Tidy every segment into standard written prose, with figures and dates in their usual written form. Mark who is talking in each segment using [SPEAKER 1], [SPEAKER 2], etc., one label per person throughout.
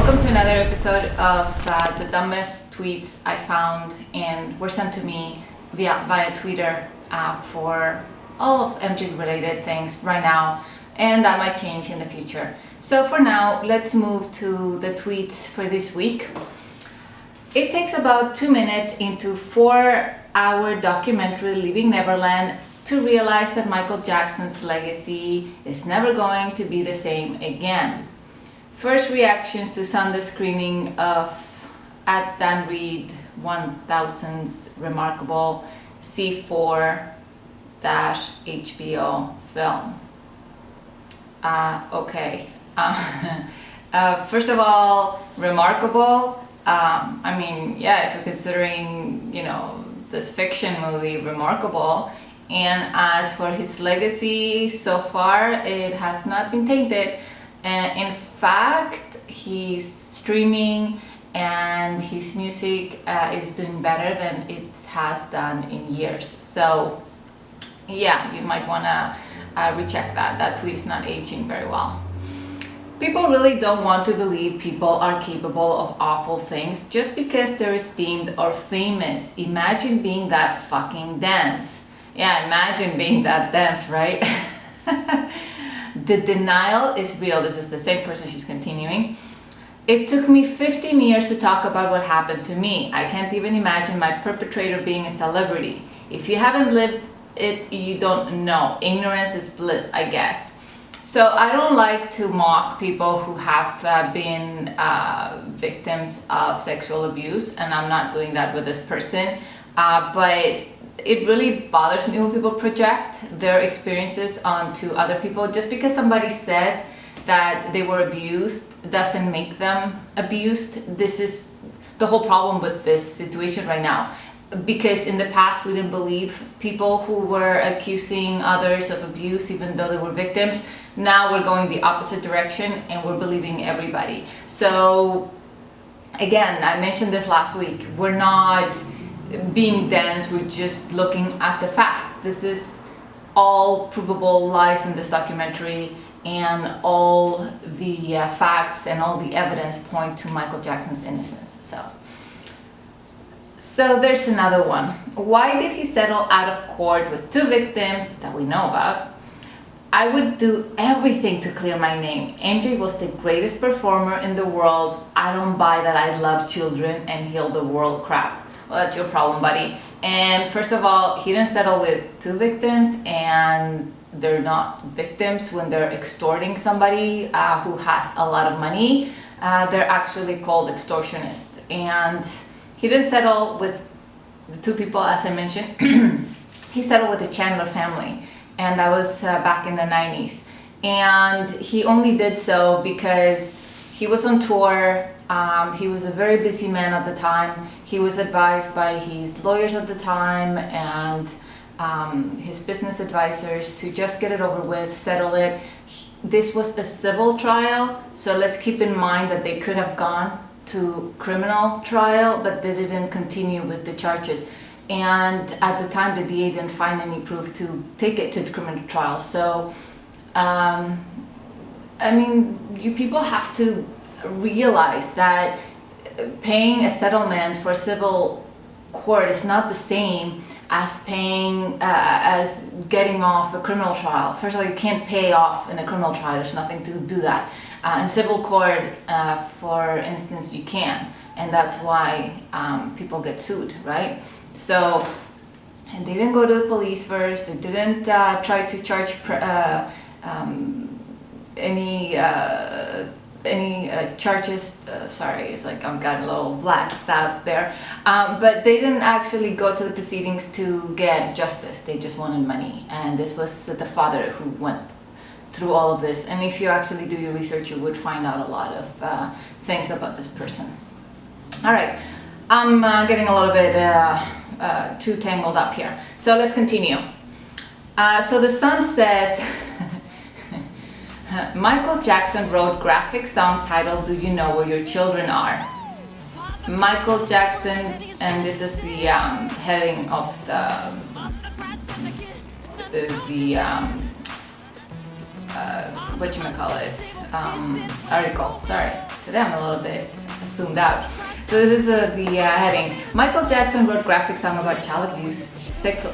[SPEAKER 1] Welcome to another episode of the dumbest tweets I found and were sent to me via Twitter for all of MJ related things right now, and that might change in the future. So for now, let's move to the tweets for this week. It takes about 2 minutes into 4-hour documentary Leaving Neverland to realize that Michael Jackson's legacy is never going to be the same again. First reactions to Sunday's screening of at Dan Reed 1000's remarkable C4-HBO film. First of all, remarkable. I mean, yeah, if you're considering, this fiction movie, remarkable. And as for his legacy, so far, it has not been tainted. In fact, he's streaming and his music is doing better than it has done in years. So, yeah, you might want to recheck that. That tweet is not aging very well. People really don't want to believe people are capable of awful things just because they're esteemed or famous. Imagine being that fucking dense. Yeah, imagine being that dense, right? The denial is real. This is the same person, she's continuing. It took me 15 years to talk about what happened to me. I can't even imagine my perpetrator being a celebrity. If you haven't lived it, you don't know. Ignorance is bliss, I guess. So I don't like to mock people who have been victims of sexual abuse, and I'm not doing that with this person, but it really bothers me when people project their experiences onto other people. Just because somebody says that they were abused doesn't make them abused. This is the whole problem with this situation right now. Because in the past we didn't believe people who were accusing others of abuse even though they were victims. Now we're going the opposite direction and we're believing everybody. So again, I mentioned this last week, we're not being dense, we're just looking at the facts. This is all provable lies in this documentary, and all the facts and all the evidence point to Michael Jackson's innocence. So there's another one. Why did he settle out of court with 2 victims that we know about? I would do everything to clear my name. MJ was the greatest performer in the world. I don't buy that I love children and heal the world crap. Well, that's your problem, buddy. And first of all, he didn't settle with 2 victims, and they're not victims when they're extorting somebody who has a lot of money. They're actually called extortionists. And he didn't settle with the 2 people, as I mentioned. He settled with the Chandler family, and that was back in the 90s. And he only did so because he was on tour. He was a very busy man at the time. He was advised by his lawyers at the time and his business advisors to just get it over with, settle it. This was a civil trial, so let's keep in mind that they could have gone to criminal trial, but they didn't continue with the charges. And at the time, the DA didn't find any proof to take it to the criminal trial. So, I mean, you people have to realize that paying a settlement for a civil court is not the same as paying as getting off a criminal trial. First of all, you can't pay off in a criminal trial. There's nothing to do that. In civil court, for instance, you can, and that's why people get sued, right? So, and they didn't go to the police first. They didn't try to charge any charges. Sorry, it's like I've got a little blacked out there. But they didn't actually go to the proceedings to get justice. They just wanted money, and this was the father who went through all of this. And if you actually do your research, you would find out a lot of things about this person. All right, I'm getting a little bit too tangled up here. So let's continue. So the Sun says, Michael Jackson wrote graphic song titled "Do You Know Where Your Children Are?" Michael Jackson, and this is the heading of the article. Sorry, today I'm a little bit zoomed out. So this is the heading. Michael Jackson wrote graphic song about child sex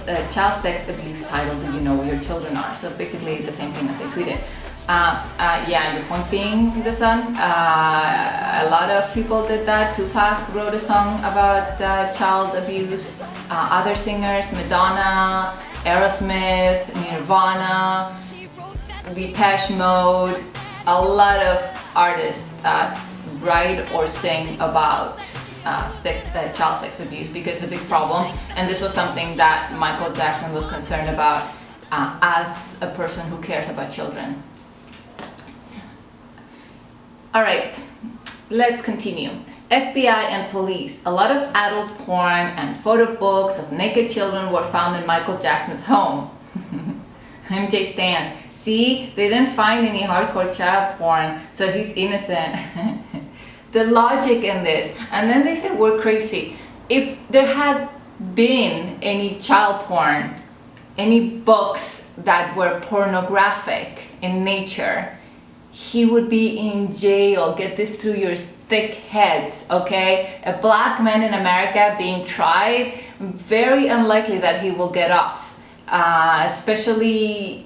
[SPEAKER 1] abuse titled "Do You Know Where Your Children Are?" So basically the same thing as they tweeted. Yeah, your point being, the son. A lot of people did that. Tupac wrote a song about child abuse. Other singers, Madonna, Aerosmith, Nirvana, Depeche Mode. A lot of artists write or sing about child sex abuse because it's a big problem, and this was something that Michael Jackson was concerned about as a person who cares about children. Alright, let's continue. FBI and police. A lot of adult porn and photo books of naked children were found in Michael Jackson's home. MJ stands. See, they didn't find any hardcore child porn, so he's innocent. The logic in this. And then they said we're crazy. If there had been any child porn, any books that were pornographic in nature, he would be in jail. Get this through your thick heads, okay? A black man in America being tried, very unlikely that he will get off. Especially,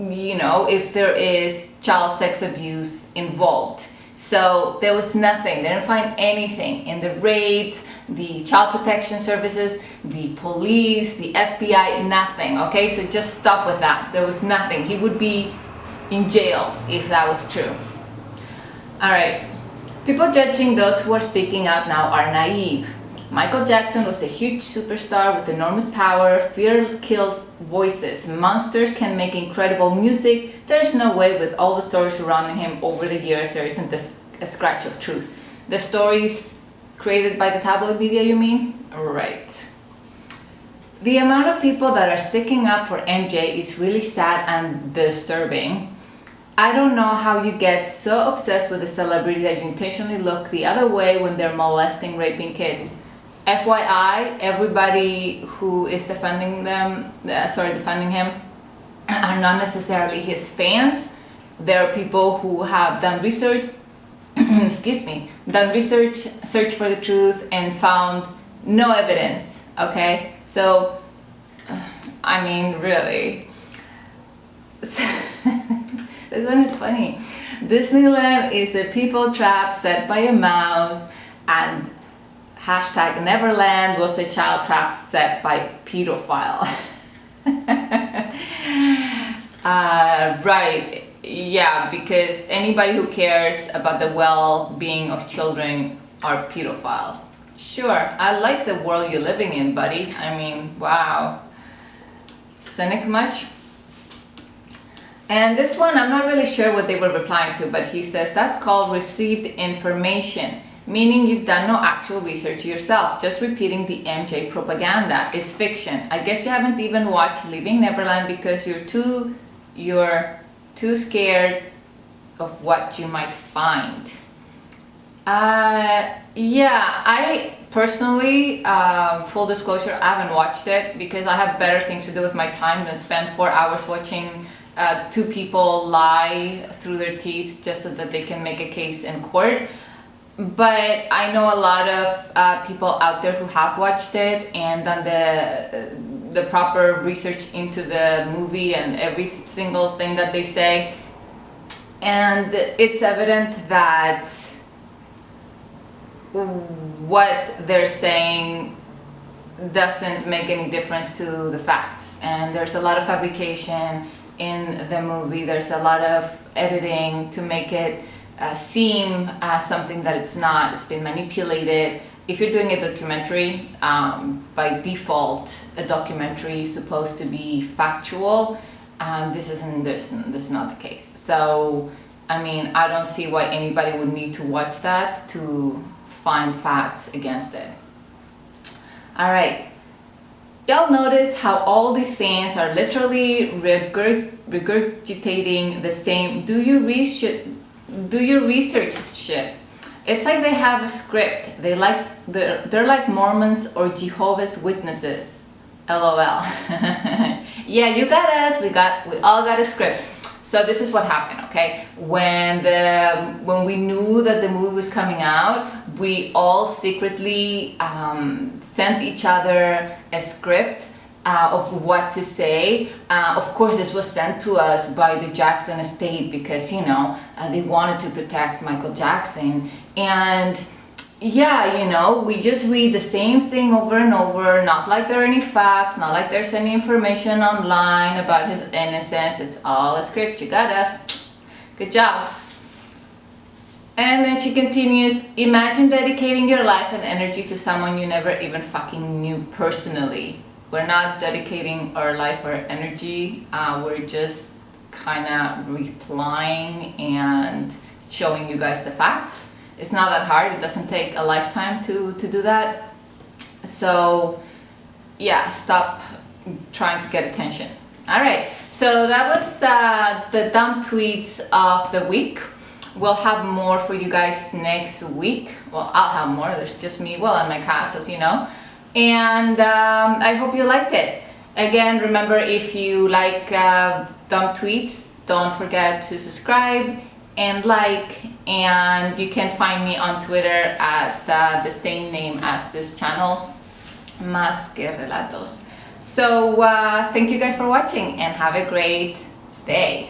[SPEAKER 1] you know, if there is child sex abuse involved. So there was nothing, they didn't find anything in the raids, the child protection services, the police, the FBI, nothing, okay? So just stop with that. There was nothing. He would be in jail if that was true. Alright, people judging those who are speaking out now are naive. Michael Jackson was a huge superstar with enormous power. Fear kills voices. Monsters can make incredible music. There's no way with all the stories surrounding him over the years there isn't a scratch of truth. The stories created by the tabloid media, you mean? Right. The amount of people that are sticking up for MJ is really sad and disturbing. I don't know how you get so obsessed with a celebrity that you intentionally look the other way when they're molesting, raping kids. FYI, everybody who is defending him are not necessarily his fans. There are people who have done research, searched for the truth and found no evidence, okay? So, I mean, really. This one is funny. Disneyland is a people trap set by a mouse, and hashtag Neverland was a child trap set by pedophile. Right, yeah, because anybody who cares about the well-being of children are pedophiles. Sure, I like the world you're living in, buddy. I mean, wow. Cynic much? And this one, I'm not really sure what they were replying to, but he says that's called received information, meaning you've done no actual research yourself, just repeating the MJ propaganda. It's fiction. I guess you haven't even watched Leaving Neverland because you're too scared of what you might find. Yeah, I personally, full disclosure, I haven't watched it because I have better things to do with my time than spend 4 hours watching two people lie through their teeth just so that they can make a case in court. But I know a lot of people out there who have watched it and done the proper research into the movie and every single thing that they say. And it's evident that what they're saying doesn't make any difference to the facts. And there's a lot of fabrication in the movie. There's a lot of editing to make it seem as something that it's not. It's been manipulated. If you're doing a documentary, by default, a documentary is supposed to be factual. This is not the case. So, I mean, I don't see why anybody would need to watch that to find facts against it. All right. Y'all notice how all these fans are literally regurgitating the same do your research shit. It's like they have a script. They're like Mormons or Jehovah's Witnesses. LOL. Yeah, you got us. We all got a script. So this is what happened, okay? When we knew that the movie was coming out, we all secretly sent each other a script of what to say. Of course, this was sent to us by the Jackson estate because, you know, they wanted to protect Michael Jackson. And yeah, you know, we just read the same thing over and over, not like there are any facts, not like there's any information online about his innocence. It's all a script. You got us. Good job. And then she continues, imagine dedicating your life and energy to someone you never even fucking knew personally. We're not dedicating our life or energy. We're just kind of replying and showing you guys the facts. It's not that hard. It doesn't take a lifetime to do that. So yeah, stop trying to get attention. All right, so that was the dumb tweets of the week. We'll have more for you guys next week. Well, I'll have more. There's just me, well, and my cats, as you know. And I hope you liked it. Again, remember, if you like dumb tweets, don't forget to subscribe and like, and you can find me on Twitter at the same name as this channel, Más que Relatos. So thank you guys for watching and have a great day.